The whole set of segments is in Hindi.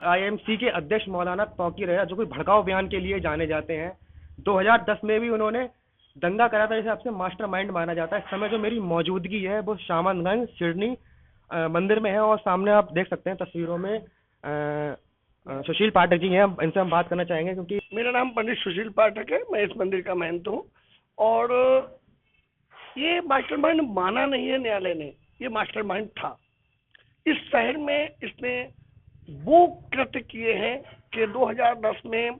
आईएमसी के अध्यक्ष मौलाना तौकीर है, जो कोई भड़काऊ बयान के लिए जाने जाते हैं। 2010 में भी उन्होंने दंगा करा था, जिसे आपसे मास्टरमाइंड माना जाता है। इस समय जो मेरी मौजूदगी है वो शामनगंज सिडनी मंदिर में है, और सामने आप देख सकते हैं तस्वीरों में सुशील पाठक जी हैं। इनसे हम बात करना चाहेंगे क्योंकि मेरा नाम पंडित सुशील पाठक है, मैं इस मंदिर का महंत हूँ। और ये मास्टरमाइंड माना नहीं है न्यायालय ने, ये मास्टरमाइंड था। इस शहर में इसने वो कृत्य किए हैं कि 2010 में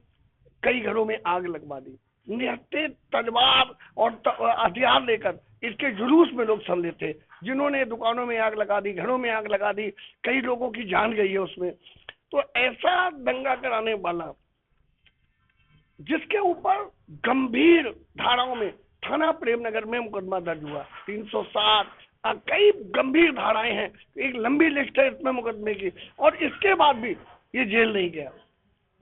कई घरों में आग लगवा दी। निहत्थे तलवार और हथियार लेकर इसके जुलूस में लोग सम्मिलित थे, जिन्होंने दुकानों में आग लगा दी, घरों में आग लगा दी, कई लोगों की जान गई है उसमें। तो ऐसा दंगा कराने वाला, जिसके ऊपर गंभीर धाराओं में थाना प्रेमनगर में मुकदमा दर्ज हुआ, 360 कई गंभीर धाराएं हैं, एक लंबी लिस्ट है इसमें मुकदमे की, और इसके बाद भी ये जेल नहीं गया।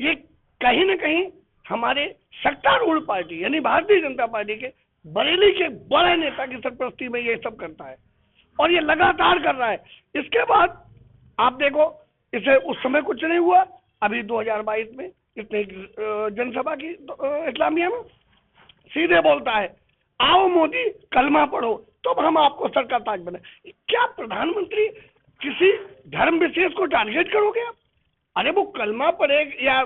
ये कहीं ना कहीं हमारे सत्तारूढ़ पार्टी यानी भारतीय जनता पार्टी के बरेली के बड़े नेता की सरपरस्ती में ये सब करता है, और ये लगातार कर रहा है। इसके बाद आप देखो, इसे उस समय कुछ नहीं हुआ, अभी 2022 में इसने जनसभा की इस्लामिया में सीधे बोलता है, आओ मोदी कलमा पढ़ो तो हम आपको सर का ताज बने। क्या प्रधानमंत्री किसी धर्म विशेष को टारगेट करोगे आप? अरे वो कलमा पढ़े या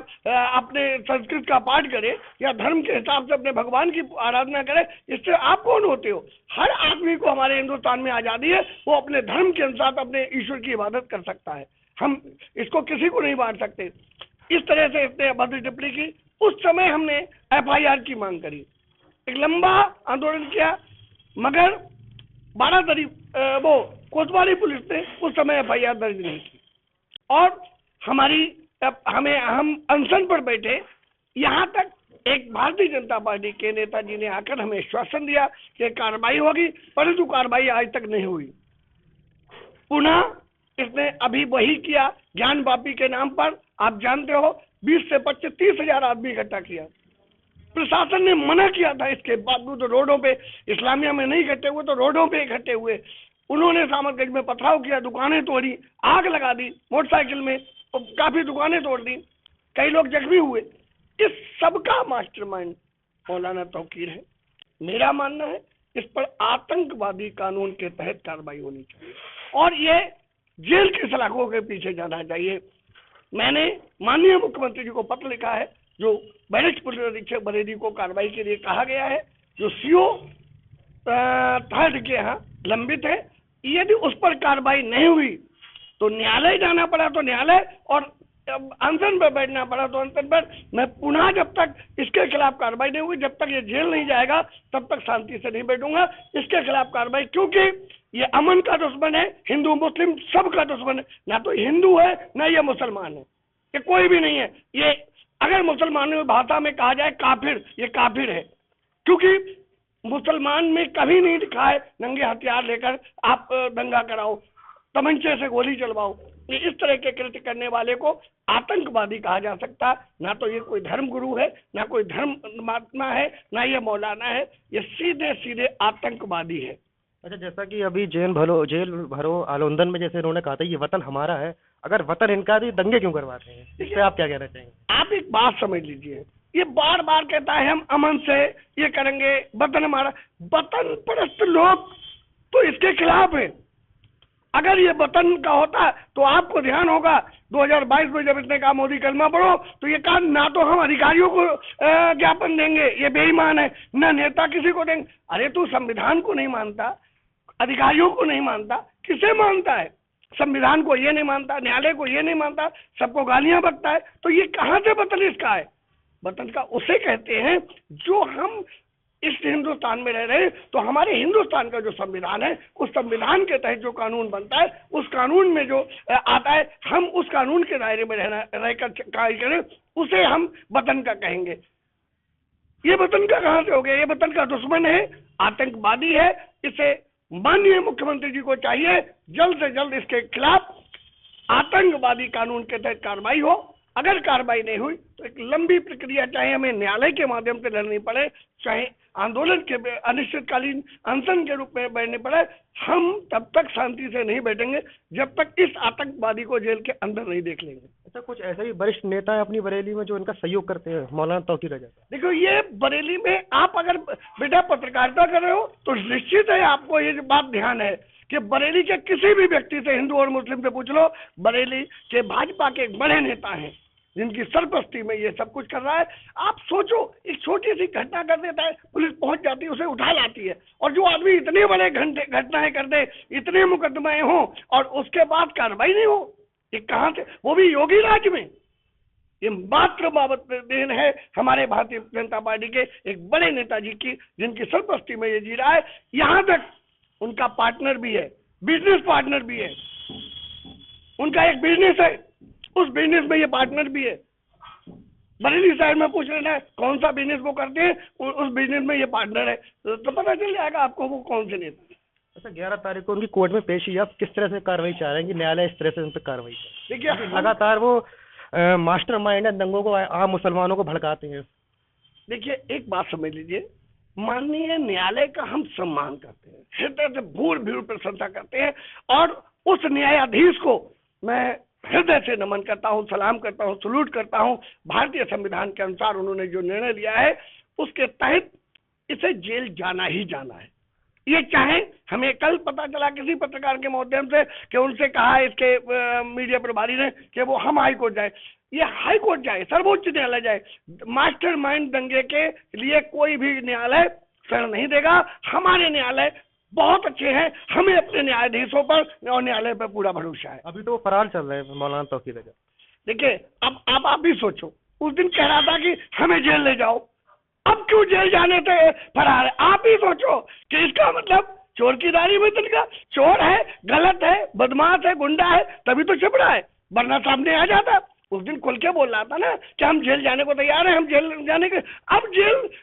अपने संस्कृत का पाठ करे या धर्म के हिसाब से अपने भगवान की आराधना करे, इससे आप कौन होते हो? हर आदमी को हमारे हिंदुस्तान में आजादी है, वो अपने धर्म के अनुसार अपने ईश्वर की इबादत कर सकता है। हम इसको किसी को नहीं बांट सकते। इस तरह से इसने अभद्र टिप्पणी की। उस समय हमने एफआईआर की मांग करी, एक लंबा आंदोलन किया, मगर 12 तारीख वो कोतवाली पुलिस ने उस समय एफआईआर दर्ज नहीं की, और हम अनशन पर बैठे। यहाँ तक एक भारतीय जनता पार्टी के नेताजी ने आकर हमें आश्वासन दिया कि कार्रवाई होगी, परंतु कार्रवाई आज तक नहीं हुई। पुनः इसने अभी वही किया, ज्ञान वापी के नाम पर। आप जानते हो 20 से 25-30 हजार आदमी इकट्ठा किया। प्रशासन ने मना किया था, इसके बावजूद तो रोडों पे, इस्लामिया में नहीं इकट्ठे हुए तो रोडों पे इकट्ठे हुए। उन्होंने सामतगंज में पथराव किया, दुकानें तोड़ी, आग लगा दी मोटरसाइकिल में, काफी दुकानें तोड़ दी, कई लोग जख्मी हुए। इस सबका मास्टरमाइंड मौलाना तौकीर है। मेरा मानना है इस पर आतंकवादी कानून के तहत कार्रवाई होनी चाहिए, और ये जेल की सलाखों के पीछे जाना चाहिए। मैंने माननीय मुख्यमंत्री जी को पत्र लिखा है, जो वरिष्ठ पुलिस अधीक्षक बरेली को कार्रवाई के लिए कहा गया है, जो सीओ थर्ड के यहाँ लंबित है। यदि उस पर कार्रवाई नहीं हुई तो न्यायालय जाना पड़ा तो न्यायालय, और अनशन पर बैठना पड़ा तो अनशन पर। मैं पुनः जब तक इसके खिलाफ कार्रवाई नहीं हुई, जब तक ये जेल नहीं जाएगा, तब तक शांति से नहीं बैठूंगा। इसके खिलाफ कार्रवाई, क्योंकि ये अमन का दुश्मन है, हिंदू मुस्लिम सबका दुश्मन है। ना तो हिंदू है ना ये मुसलमान है, ये कोई भी नहीं है। ये अगर मुसलमानों की भाषा में कहा जाए काफिर, ये काफिर है, क्योंकि मुसलमान में कभी नहीं लिखा है नंगे हथियार लेकर आप दंगा कराओ, तमंचे से गोली चलवाओ। इस तरह के कृत्य करने वाले को आतंकवादी कहा जा सकता। ना तो ये कोई धर्म गुरु है, ना कोई धर्म महात्मा है, ना ये मौलाना है, ये सीधे सीधे आतंकवादी है। अच्छा, जैसा कि अभी जेल भरो आलोंदन में जैसे उन्होंने कहा था ये वतन हमारा है, अगर वतन इनका तो ये दंगे क्यों करवाते हैं? इस पे आप क्या कहना चाहेंगे? आप एक बात समझ लीजिए, ये बार बार कहता है हम अमन से ये करेंगे, वतन हमारा। वतन परस्त लोग तो इसके खिलाफ है। अगर ये वतन का होता तो आपको ध्यान होगा 2022 में जब इसने कहा मोदी कलमा पढ़ो, तो ये कहा ना तो हम अधिकारियों को ज्ञापन देंगे, ये बेईमान है, ना नेता किसी को देंगे। अरे तू संविधान को नहीं मानता, अधिकारियों को नहीं मानता, किसे मानता है? संविधान को ये नहीं मानता, न्यायालय को ये नहीं मानता, सबको गालियां बकता है, तो ये कहां से वतन इसका है? वतन का उसे कहते हैं जो हम इस हिंदुस्तान में रह रहे हैं, तो हमारे हिंदुस्तान का जो संविधान है, उस संविधान के तहत जो कानून बनता है, उस कानून में जो आता है, हम उस कानून के दायरे में रहकर कार्य करें, उसे हम वतन का कहेंगे। ये वतन का कहां से हो गया? ये वतन का दुश्मन है, आतंकवादी है। इसे माननीय मुख्यमंत्री जी को चाहिए जल्द से जल्द इसके खिलाफ आतंकवादी कानून के तहत कार्रवाई हो। अगर कार्रवाई नहीं हुई तो एक लंबी प्रक्रिया, चाहे हमें न्यायालय के माध्यम से लड़नी पड़े, चाहे आंदोलन के अनिश्चितकालीन अनशन के रूप में बैठने पड़े, हम तब तक शांति से नहीं बैठेंगे जब तक इस आतंकवादी को जेल के अंदर नहीं देख लेंगे। अच्छा, कुछ ऐसे ही वरिष्ठ नेता हैं अपनी बरेली में जो इनका सहयोग करते हैं, मौलाना तौकीर रजा का। देखो, ये बरेली में आप अगर बेटा पत्रकारिता कर रहे हो तो निश्चित है आपको ये बात ध्यान है कि बरेली के किसी भी व्यक्ति से, हिंदू और मुस्लिम से पूछ लो, बरेली के भाजपा के एक बड़े नेता हैं जिनकी सरपरस्ती में ये सब कुछ कर रहा है। आप सोचो, एक छोटी सी घटना कर देता है, पुलिस पहुंच जाती है, उसे उठा लाती है, और जो आदमी इतने बड़े घटनाएं कर दे, इतने मुकदमे हों और उसके बाद कार्रवाई नहीं हो, ये कहां से, वो भी योगी राज में। ये मात्र बाबत देन है हमारे भारतीय जनता पार्टी के एक बड़े नेताजी की, जिनकी सरपरस्ती में ये जी रहा है। यहां तक उनका पार्टनर भी है, बिजनेस पार्टनर भी है, उनका एक बिजनेस है, उस बिजनेस में ये पार्टनर भी है। बरेली शहर में पूछ लेना है कौन सा बिजनेस वो करते हैं, उस बिजनेस में ये पार्टनर है, तो पता चल जाएगा आपको वो कौन से नेता है। अच्छा, 11 तारीख को उनकी कोर्ट में पेशी है, आप किस तरह से कार्रवाई चाह रहे हैं कि न्यायालय इस तरह से उन पर कार्रवाई करे? देखिए, लगातार वो मास्टरमाइंड है, दंगों को, आम मुसलमानों को भड़काते हैं। देखिए, एक बात समझ लीजिए, माननीय न्यायालय का हम सम्मान करते हैं, हृदय से भूर भूर प्रशंसा करते हैं, और उस न्यायाधीश को मैं हृदय से नमन करता हूं, सलाम करता हूं, सलूट करता हूं। भारतीय संविधान के अनुसार उन्होंने जो निर्णय लिया है उसके तहत इसे जेल जाना ही जाना है। ये चाहे, हमें कल पता चला किसी पत्रकार के माध्यम से कि उनसे कहा इसके मीडिया प्रभारी ने कि वो हम हाई कोर्ट जाए, ये हाई कोर्ट जाए, सर्वोच्च न्यायालय जाए, मास्टरमाइंड दंगे के लिए कोई भी न्यायालय शरण नहीं देगा। हमारे न्यायालय बहुत अच्छे हैं, हमें अपने न्यायाधीशों पर और न्यायालय पर पूरा भरोसा है। अभी तो वो फरार चल रहे हैं मौलाना तौकीर रजा। देखिए, अब आप भी सोचो, उस दिन कह रहा था कि हमें जेल ले जाओ, अब क्यों जेल जाने से फरार है? आप ही सोचो कि इसका मतलब चोर की दाढ़ी में तिनका, चोर है, गलत है, बदमाश है, गुंडा है, तभी तो छिप रहा है, वरना सामने आ जाता। उस दिन खुल के बोल रहा था ना कि हम जेल जाने को तैयार हैं, हम जेल जाने के। अब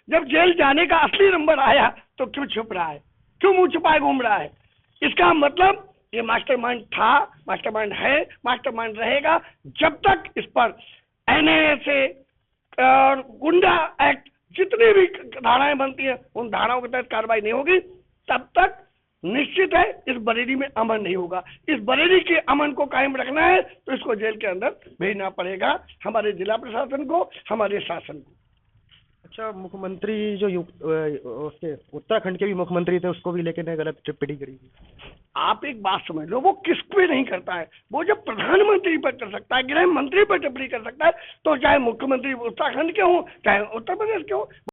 जब जेल जाने का असली नंबर आया तो क्यों छुप रहा है, क्यों मुंह छुपाए घूम रहा है? इसका मतलब ये मास्टरमाइंड था, मास्टरमाइंड है, मास्टरमाइंड रहेगा जब तक इस पर एनएए और गुंडा एक्ट जितनी भी धाराएं बनती हैं उन धाराओं के तहत कार्रवाई नहीं होगी, तब तक निश्चित है इस बरेली में अमन नहीं होगा। इस बरेली के अमन को कायम रखना है तो इसको जेल के अंदर भेजना पड़ेगा, हमारे जिला प्रशासन को, हमारे शासन को। अच्छा, मुख्यमंत्री जो उसके उत्तराखंड के भी मुख्यमंत्री थे, उसको भी लेके गलत टिप्पणी करी। आप एक बात समझ लो, वो किस पे नहीं करता है, वो जब प्रधानमंत्री पर कर सकता है, गृह मंत्री पर टिप्पणी कर सकता है, तो चाहे मुख्यमंत्री उत्तराखंड के हों चाहे उत्तर प्रदेश के हों,